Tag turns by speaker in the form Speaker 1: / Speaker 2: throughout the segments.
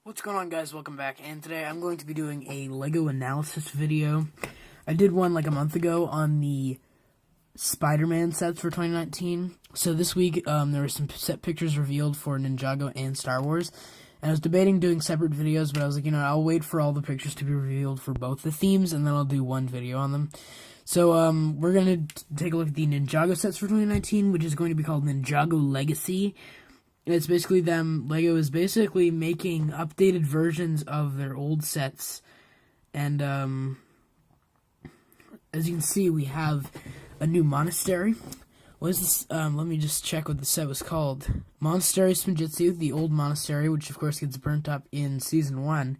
Speaker 1: What's going on, guys? Welcome back, and today I'm going to be doing a LEGO analysis video. I did one like a month ago on the Spider-Man sets for 2019. So this week there were some set pictures revealed for Ninjago and Star Wars, and I was debating doing separate videos, but I was like, I'll wait for all the pictures to be revealed for both the themes, and then I'll do one video on them. So we're going to take a look at the Ninjago sets for 2019, which is going to be called Ninjago Legacy. It's basically them, LEGO is basically making updated versions of their old sets. And, as you can see, we have a new monastery. What is this? Let me just check what the set was called. Monastery Spinjitzu, the old monastery, which of course gets burnt up in Season 1.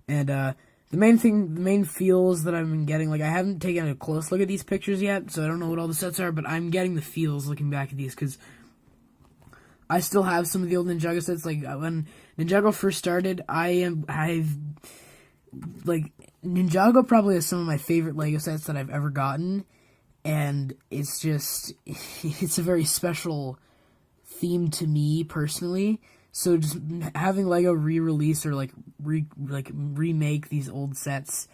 Speaker 1: And, the main feels that I've been getting, like, I haven't taken a close look at these pictures yet, so I don't know what all the sets are, but I'm getting the feels looking back at these, because I still have some of the old Ninjago sets. Like, when Ninjago first started, Ninjago probably is some of my favorite LEGO sets that I've ever gotten, and it's a very special theme to me personally. So just having LEGO re-release or remake these old sets,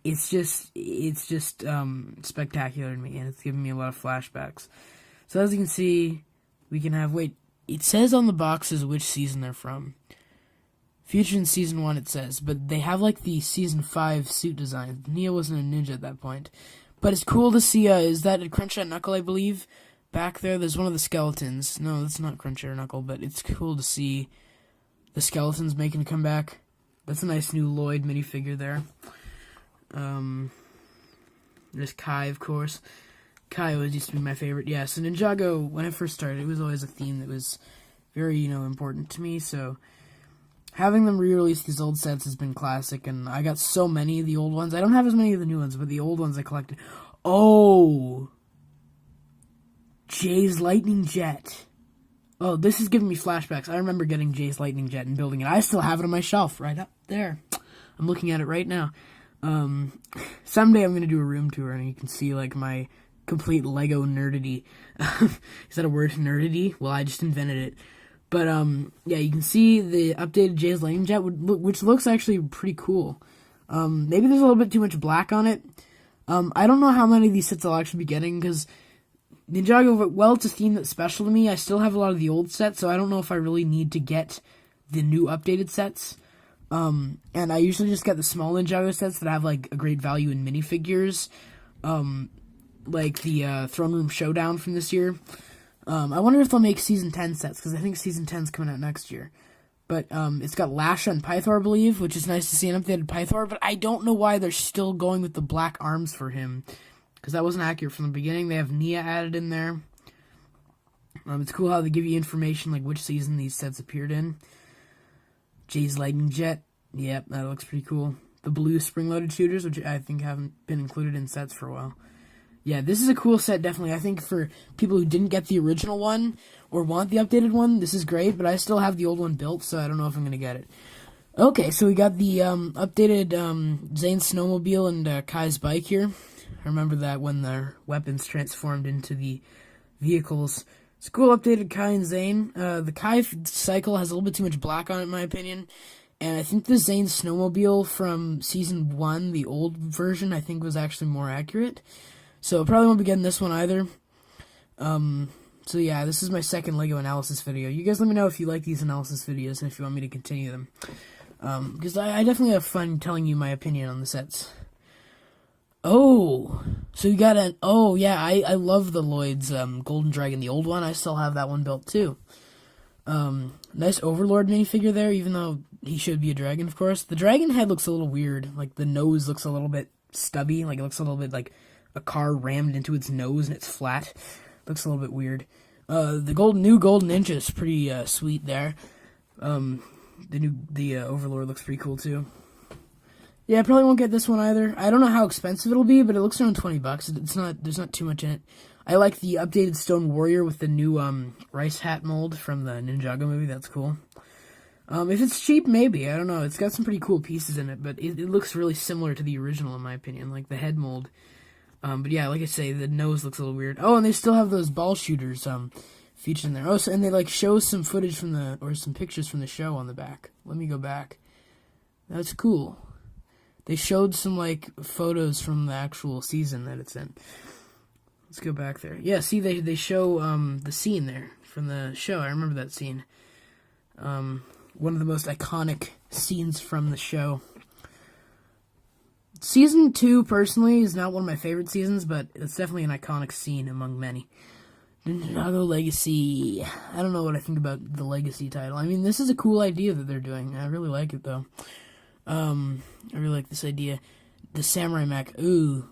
Speaker 1: it's just spectacular to me, and it's giving me a lot of flashbacks. So as you can see, we can have, it says on the boxes which season they're from. Featured in Season 1, it says, but they have, the Season 5 suit design. Neo wasn't a ninja at that point. But it's cool to see, is that a Crunchshot Knuckle, I believe? Back there's one of the skeletons. No, that's not Crunchshot Knuckle, but it's cool to see the skeletons making a comeback. That's a nice new Lloyd minifigure there. There's Kai, of course. Kai always used to be my favorite. Yeah, so Ninjago, when I first started, it was always a theme that was very, important to me, so having them re-release these old sets has been classic, and I got so many of the old ones. I don't have as many of the new ones, but the old ones I collected. Oh! Jay's Lightning Jet. Oh, this is giving me flashbacks. I remember getting Jay's Lightning Jet and building it. I still have it on my shelf, right up there. I'm looking at it right now. Someday I'm going to do a room tour, and you can see, my complete LEGO nerdity. Is that a word, nerdity? Well, I just invented it. But, yeah, you can see the updated Jay's Lightning Jet, which looks actually pretty cool. Maybe there's a little bit too much black on it. I don't know how many of these sets I'll actually be getting, because Ninjago, well, it's a theme that's special to me. I still have a lot of the old sets, so I don't know if I really need to get the new updated sets. And I usually just get the small Ninjago sets that have, a great value in minifigures. Like the Throne Room Showdown from this year. I wonder if they'll make Season 10 sets, because I think Season 10's coming out next year. But it's got Lasha and Pythor, I believe, which is nice to see an updated Pythor, but I don't know why they're still going with the black arms for him, because that wasn't accurate from the beginning. They have Nia added in there. It's cool how they give you information, which season these sets appeared in. Jay's Lightning Jet. Yep, that looks pretty cool. The blue spring-loaded shooters, which I think haven't been included in sets for a while. Yeah, this is a cool set, definitely. I think for people who didn't get the original one or want the updated one, this is great, but I still have the old one built, so I don't know if I'm going to get it. Okay, so we got the updated Zane's snowmobile and Kai's bike here. I remember that when their weapons transformed into the vehicles. It's a cool updated Kai and Zane. The Kai cycle has a little bit too much black on it, in my opinion. And I think the Zane snowmobile from Season 1, the old version, I think was actually more accurate. So probably won't be getting this one either. So yeah, this is my second LEGO analysis video. You guys let me know if you like these analysis videos and if you want me to continue them. Because I definitely have fun telling you my opinion on the sets. Oh, so you got oh yeah, I love the Lloyd's Golden Dragon, the old one. I still have that one built too. Nice Overlord minifigure there, even though he should be a dragon, of course. The dragon head looks a little weird. The nose looks a little bit stubby. It looks a little bit like a car rammed into its nose and it's flat. Looks a little bit weird. The new Golden Ninja is pretty sweet there. The Overlord looks pretty cool too. Yeah, I probably won't get this one either. I don't know how expensive it'll be, but it looks around $20. There's not too much in it. I like the updated Stone Warrior with the new rice hat mold from the Ninjago movie. That's cool. If it's cheap, maybe. I don't know. It's got some pretty cool pieces in it, but it looks really similar to the original in my opinion, like the head mold. But yeah, like I say, the nose looks a little weird. Oh, and they still have those ball shooters. featured in there. Oh, so, and they like show some footage from or some pictures from the show on the back. Let me go back. That's cool. They showed some like photos from the actual season that it's in. Let's go back there. Yeah, see they show the scene there from the show. I remember that scene. One of the most iconic scenes from the show. Season 2, personally, is not one of my favorite seasons, but it's definitely an iconic scene among many. Ninjago Legacy. I don't know what I think about the Legacy title. I mean, this is a cool idea that they're doing. I really like it, though. I really like this idea. The samurai mech. Ooh,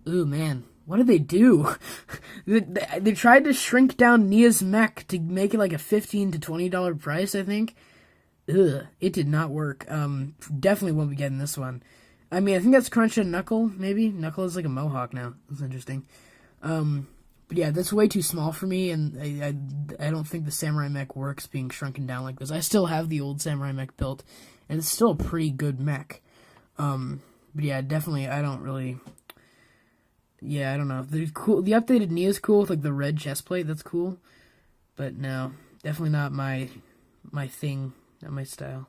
Speaker 1: man. What did they do? They tried to shrink down Nia's mech to make it like a $15 to $20 price, I think. It did not work. Definitely won't be getting this one. I mean, I think that's Crunch and Knuckle, maybe. Knuckle is like a mohawk now. That's interesting. But yeah, that's way too small for me, and I don't think the samurai mech works being shrunken down like this. I still have the old samurai mech built, and it's still a pretty good mech. But yeah, definitely, I don't really... Yeah, I don't know. The updated Nia is cool with like the red chest plate. That's cool. But no, definitely not my thing, not my style.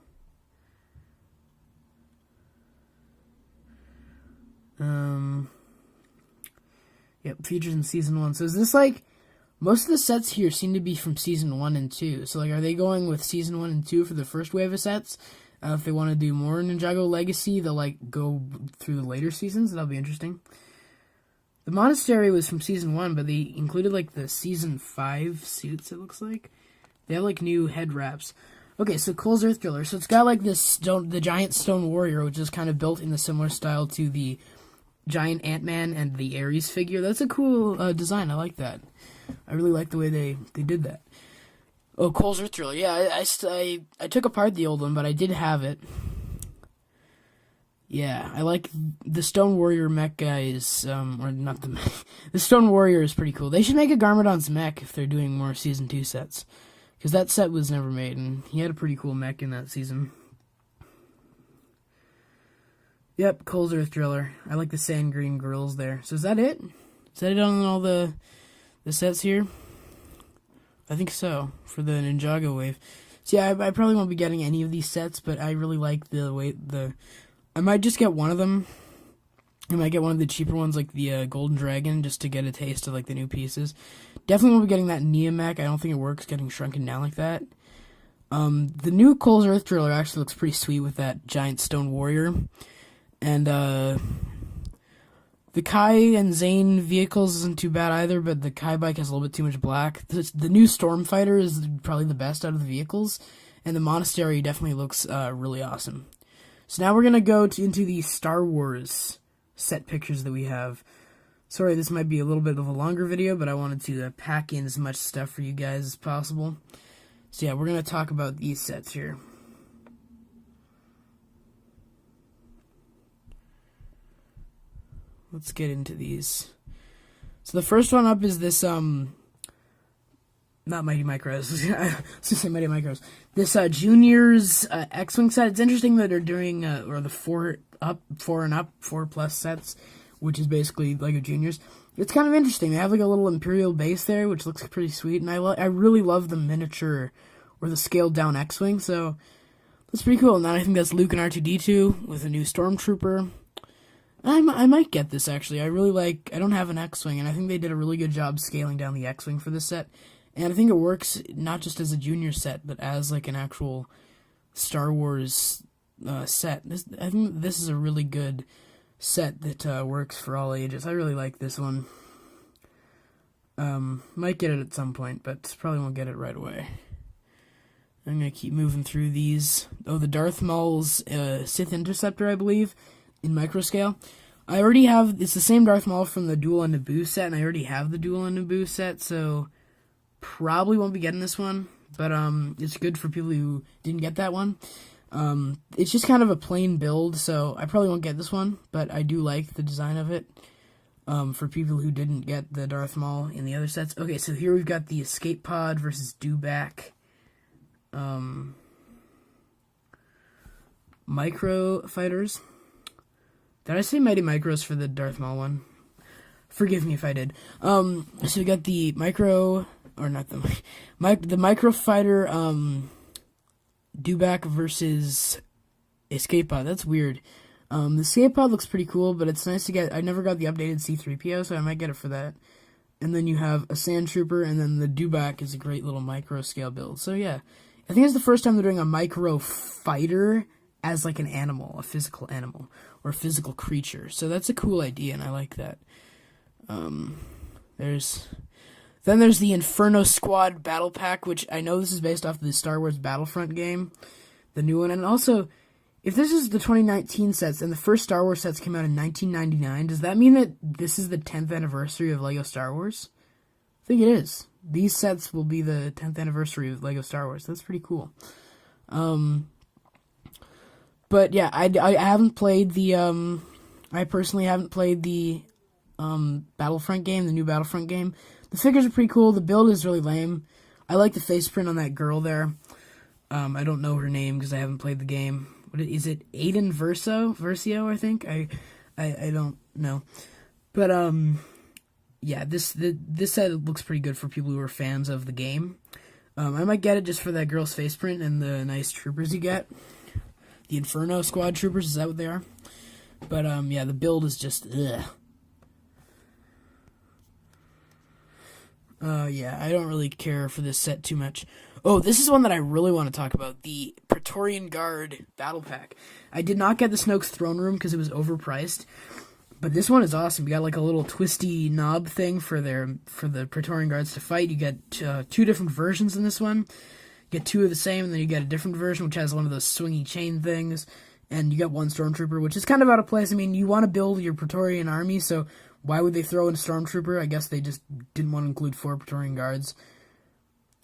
Speaker 1: Yep, features in season 1. So is this like most of the sets here seem to be from season 1 and 2. So like, are they going with season 1 and 2 for the first wave of sets? If they want to do more Ninjago Legacy, they'll like go through the later seasons. That'll be interesting. The monastery was from season 1, but they included like the season 5 suits, it looks like. They have like new head wraps. Okay, so Cole's Earth Driller. So it's got like this the giant stone warrior, which is kind of built in the similar style to the giant Ant-Man and the Ares figure. That's a cool design. I like that. I really like the way they did that. Oh, Cole's Earth Driller. Yeah, I took apart the old one, but I did have it. Yeah, I like the Stone Warrior mech guys, or not the mech. The Stone Warrior is pretty cool. They should make a Garmadon's mech if they're doing more Season 2 sets. Because that set was never made, and he had a pretty cool mech in that season. Yep, Cole's Earth Driller. I like the sand green grills there. So is that it? Is that it on all the sets here? I think so, for the Ninjago wave. So yeah, I probably won't be getting any of these sets, but I really like the way I might just get one of them. I might get one of the cheaper ones, like the Golden Dragon, just to get a taste of like the new pieces. Definitely won't be getting that Nia mech. I don't think it works getting shrunken down like that. The new Cole's Earth Driller actually looks pretty sweet with that giant stone warrior. And the Kai and Zane vehicles isn't too bad either, but the Kai bike has a little bit too much black. The new Stormfighter is probably the best out of the vehicles, and the Monastery definitely looks really awesome. So now we're going to go into the Star Wars set pictures that we have. Sorry, this might be a little bit of a longer video, but I wanted to pack in as much stuff for you guys as possible. So yeah, we're going to talk about these sets here. Let's get into these. So the first one up is this, not Mighty Micros. I was going to say Mighty Micros. This Juniors X-Wing set. It's interesting that they're doing, or the 4 plus sets, which is basically like a Juniors. It's kind of interesting. They have like a little Imperial base there, which looks pretty sweet. And I really love the miniature, or the scaled down X-Wing. So that's pretty cool. And then I think that's Luke and R2-D2 with a new Stormtrooper. I might get this, actually. I don't have an X-Wing, and I think they did a really good job scaling down the X-Wing for this set. And I think it works not just as a junior set, but as like an actual Star Wars set. I think this is a really good set that works for all ages. I really like this one. Might get it at some point, but probably won't get it right away. I'm going to keep moving through these. Oh, the Darth Maul's Sith Interceptor, I believe, in microscale. I already have, it's the same Darth Maul from the Duel on Naboo set, and I already have the Duel on Naboo set, so probably won't be getting this one, but it's good for people who didn't get that one. It's just kind of a plain build, so I probably won't get this one, but I do like the design of it, for people who didn't get the Darth Maul in the other sets. Okay, so here we've got the Escape Pod versus Dewback Micro Fighters. Did I say Mighty Micros for the Darth Maul one? Forgive me if I did. So we got the micro, or not the micro fighter, Dewback versus Escape Pod. That's weird. The Escape Pod looks pretty cool, but it's nice to get. I never got the updated C-3PO, so I might get it for that. And then you have a Sand Trooper, and then the Dewback is a great little micro scale build. So yeah, I think it's the first time they're doing a micro fighter as like an animal, a physical animal, or a physical creature. So that's a cool idea, and I like that. There's the Inferno Squad Battle Pack, which I know this is based off of the Star Wars Battlefront game, the new one. And also, if this is the 2019 sets, and the first Star Wars sets came out in 1999, does that mean that this is the 10th anniversary of LEGO Star Wars? I think it is. These sets will be the 10th anniversary of LEGO Star Wars. That's pretty cool. But yeah, I haven't played the, I personally haven't played the Battlefront game, the new Battlefront game. The figures are pretty cool. The build is really lame. I like the face print on that girl there. I don't know her name because I haven't played the game. What is it? Aiden Versio, I think. I don't know. But yeah, this set looks pretty good for people who are fans of the game. I might get it just for that girl's face print and the nice troopers you get. The Inferno Squad troopers, is that what they are? But yeah, the build is just ugh. Yeah, I don't really care for this set too much. Oh, this is one that I really want to talk about. The Praetorian Guard Battle Pack. I did not get the Snoke's Throne Room because it was overpriced. But this one is awesome. You got like a little twisty knob thing for the Praetorian Guards to fight. You get 2 different versions in this one. You get 2 of the same, and then you get a different version which has one of those swingy chain things. And you get 1 Stormtrooper, which is kind of out of place. I mean, you want to build your Praetorian army, so why would they throw in a Stormtrooper? I guess they just didn't want to include 4 Praetorian Guards.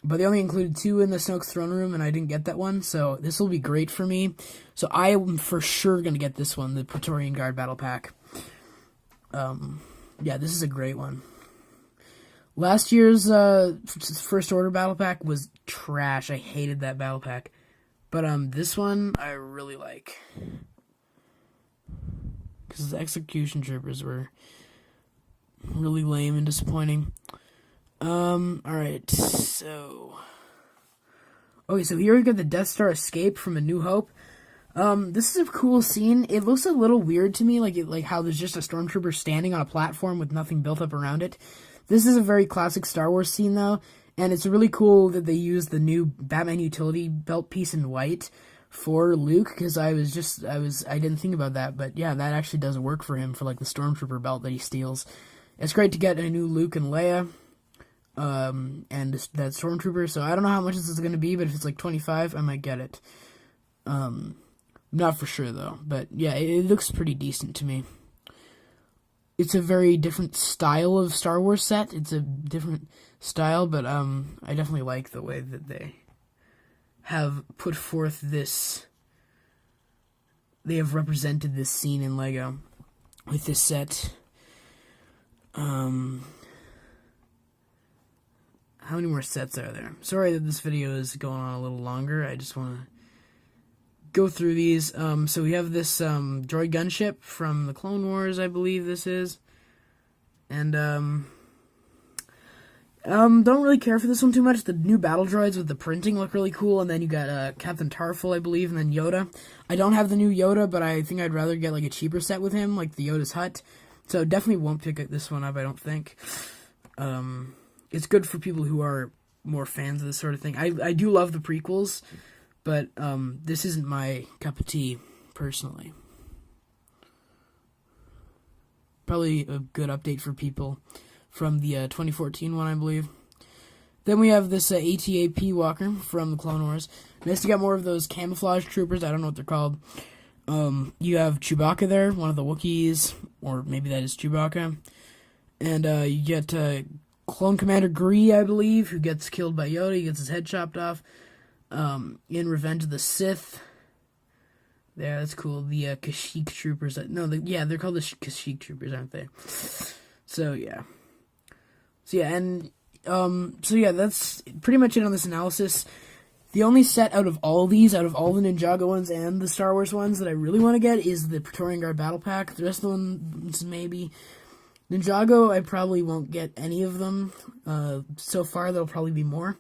Speaker 1: But they only included 2 in the Snoke's Throne Room, and I didn't get that one, so this will be great for me. So I am for sure going to get this one, the Praetorian Guard Battle Pack. Yeah, this is a great one. Last year's First Order Battle Pack was trash. I hated that Battle Pack. But this one I really like. Because the Execution Troopers were really lame and disappointing. Alright, so... Okay, so here we've got the Death Star escape from A New Hope. This is a cool scene. It looks a little weird to me, like how there's just a Stormtrooper standing on a platform with nothing built up around it. This is a very classic Star Wars scene, though, and it's really cool that they used the new Batman utility belt piece in white for Luke, because I didn't think about that, but yeah, that actually does work for him, for like the Stormtrooper belt that he steals. It's great to get a new Luke and Leia, and that Stormtrooper, so I don't know how much this is going to be, but if it's like 25, I might get it. Not for sure, though, but yeah, it looks pretty decent to me. It's a very different style of Star Wars set. It's a different style, but I definitely like the way that they have put forth this. They have represented this scene in LEGO with this set. How many more sets are there? Sorry that this video is going on a little longer. I just want to go through these. So we have this droid gunship from the Clone Wars, I believe this is. And don't really care for this one too much. The new battle droids with the printing look really cool, and then you got Captain Tarful, I believe, and then Yoda. I don't have the new Yoda, but I think I'd rather get like a cheaper set with him, like the Yoda's hut. So definitely won't pick this one up, I don't think. It's good for people who are more fans of this sort of thing. I do love the prequels, but this isn't my cup of tea, personally. Probably a good update for people from the 2014 one, I believe. Then we have this AT-AP Walker from the Clone Wars. Nice to get more of those camouflage troopers. I don't know what they're called. You have Chewbacca there, one of the Wookiees, or maybe that is Chewbacca. And you get Clone Commander Gree, I believe, who gets killed by Yoda. He gets his head chopped off. In Revenge of the Sith. Yeah, that's cool. The Kashyyyk troopers. They're called the Kashyyyk troopers, aren't they? So yeah, that's pretty much it on this analysis. The only set out of all the Ninjago ones and the Star Wars ones that I really want to get is the Praetorian Guard Battle Pack. The rest of the ones maybe. Ninjago, I probably won't get any of them. So far, there'll probably be more.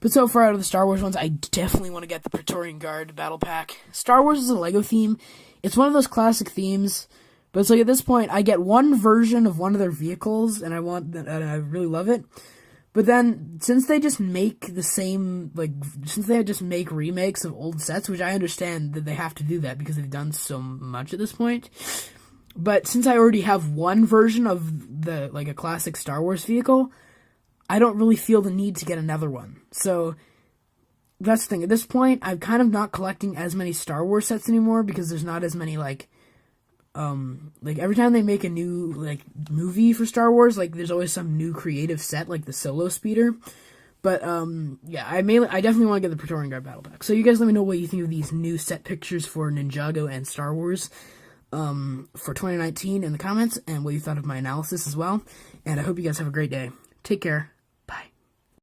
Speaker 1: But so far, out of the Star Wars ones, I definitely want to get the Praetorian Guard Battle Pack. Star Wars is a LEGO theme. It's one of those classic themes. But it's like, at this point, I get one version of one of their vehicles, and I really love it. But then, since they just make since they just make remakes of old sets, which I understand that they have to do that because they've done so much at this point. But since I already have one version of a classic Star Wars vehicle, I don't really feel the need to get another one. So, that's the thing. At this point, I'm kind of not collecting as many Star Wars sets anymore because there's not as many, every time they make a new, movie for Star Wars, there's always some new creative set, like the Solo Speeder. But, yeah, I definitely want to get the Praetorian Guard Battle Pack. So you guys let me know what you think of these new set pictures for Ninjago and Star Wars, for 2019 in the comments, and what you thought of my analysis as well. And I hope you guys have a great day. Take care.